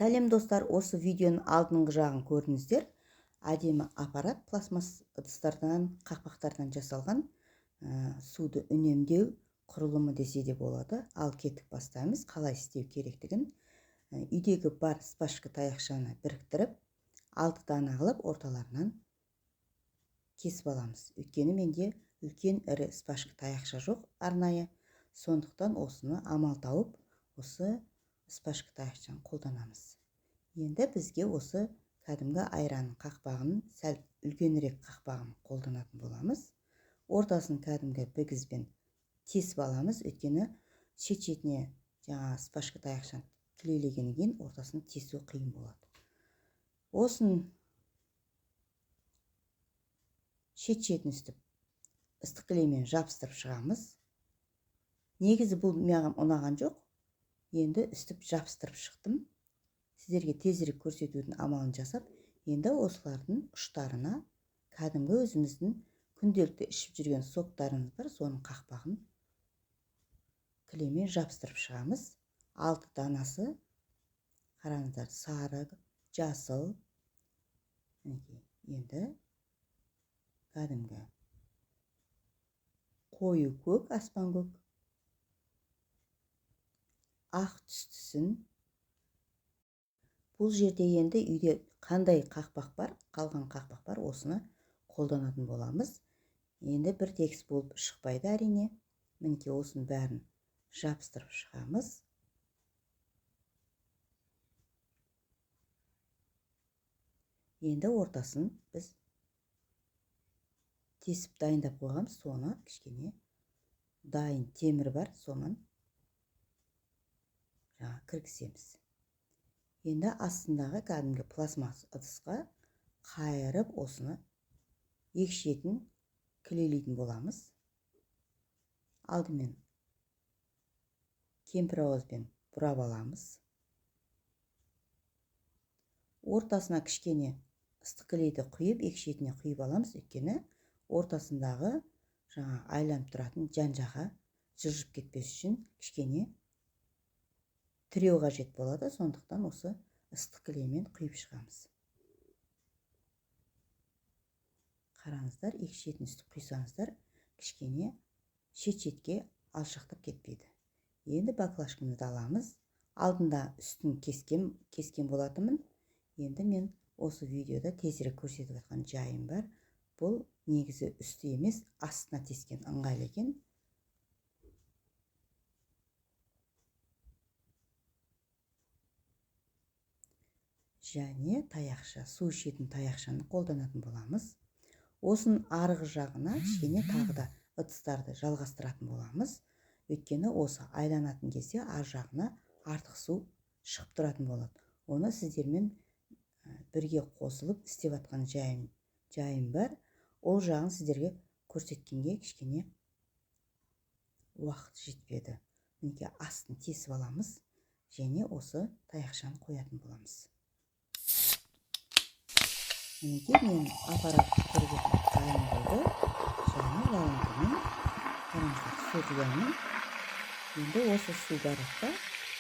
Сәлем достар, осы видеоның алдыңғы жағын көрдіңіздер. Әдемі аппарат пластмасс ыдыстардан, қақпақтардан жасалған суды үнемдеу құрылымы десе де болады. Ал кетіп бастаймыз, қалай істеу керектігін. Үйдегі бар спашка таяқшаны біріктіріп, 6 дана қылып орталарынан кесіп аламыз. Өйткені менде үлкен ірі спашка таяқша жоқ арнайы. Сондықтан осыны амал тауып, осы спашка таяқшаны қолданамыз. Енді бізге осы кәдімгі айранның қақпағын, сәл үлкенірек қақпағын қолданатын боламыз. Ортасын кәдімгі бігізбен тесіп аламыз. Өйткені шет-шетіне жаңа спашка таяқшаны тілеулегеннен кейін ортасын тесу қиын болады. Осын шет-шетін үстіп ыстық клеймен жабыстырып шығамыз. Негізі бұл маған ұнаған жоқ. Енді үстіп жабыстырып шықтым. Сіздерге тезірек көрсетудің амалын жасап, енді осылардың ұштарына кәдімгі өзіміздің күнделікті ішіп жүрген соктарымыз бар, соның қақпағын клеймен жабыстырып шығамыз. 6 данасы, қараңыздар, сары, жасыл. Енді кәдімгі қою көк, аспан көк, ақ түстісін. Бұл жерде енді үйде қандай қақпақ бар, қалған қақпақ бар, осыны қолданатын боламыз. Енді бір текст болып шықпайды әрине. Мінекей осының бәрін жабыстырып шығамыз. Енді ортасын біз тесіп дайындап қойғанбыз. Соны кішкене дайын темір бар, соған кіргіземіз. Енді астындағы кәдімгі пластмасс ыдысқа қайырып, осыны екі шетін клейлейтін боламыз. Алдымен кемпірауызбен бұрап аламыз. Ортасына кішкене ыстық клейді құйып, екі шетіне құйып аламыз. Өйткені ортасындағы жаңа айланып тұратын жан-жаққа жылжып кетпес үшін кішкене тіреу қажет болады. Сондықтан осы ыстық клеймен құйып шығамыз. Қараңыздар, екі шетін үстіп құйсаңыздар, кішкене шет-шетке алшақтап кетпейді. Енді баклажкамызды аламыз. Алдында үстін кескен болатынмын. Енді мен осы видеода тезірек көрсетіп жатқан жайым бар. Бұл негізі үсті емес, астына тескен ыңғайлы екен. Және таяқша, су ішетін таяқшаны қолданатын боламыз. Осының арғы жағына кішкене тағы да ыдыстарды жалғастыратын боламыз. Өйткені осы айланатын кезде ар жағына артық су шығып тұратын болады. Оны сіздермен бірге қосылып істеп жатқан жайым бар. Ол жағын сіздерге көрсеткенге кішкене уақыт жетпеді. Мінекей астын тесіп аламыз және осы таяқшаны қоятын боламыз. Мінекей мен аппаратты көргетіп дайын болды. Жаңа лаундымен қараңыздар, су құямын. Енді осы су барақта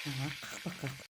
жаңа қақпаққа